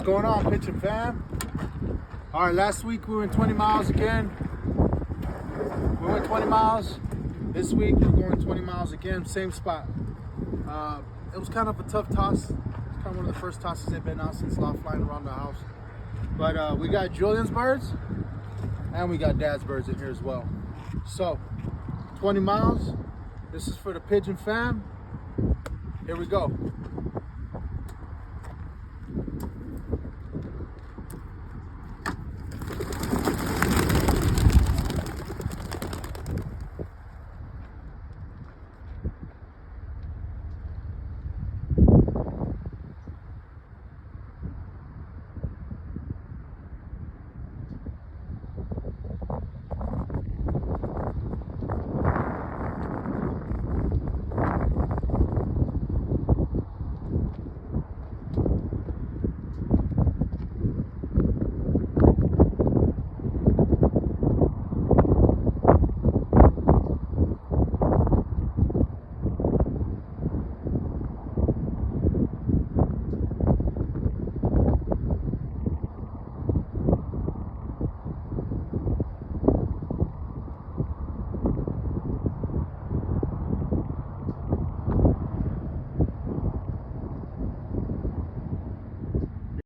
going on, Pitching fam? All right, last week we went 20 miles again. We went 20 miles. This week we're going 20 miles again, same spot. It was kind of a tough toss. It's kind of one of the first tosses they've been out since law flying around the house. But we got Julian's birds and we got Dad's birds in here as well. So 20 miles. This is for the Pigeon fam. Here we go.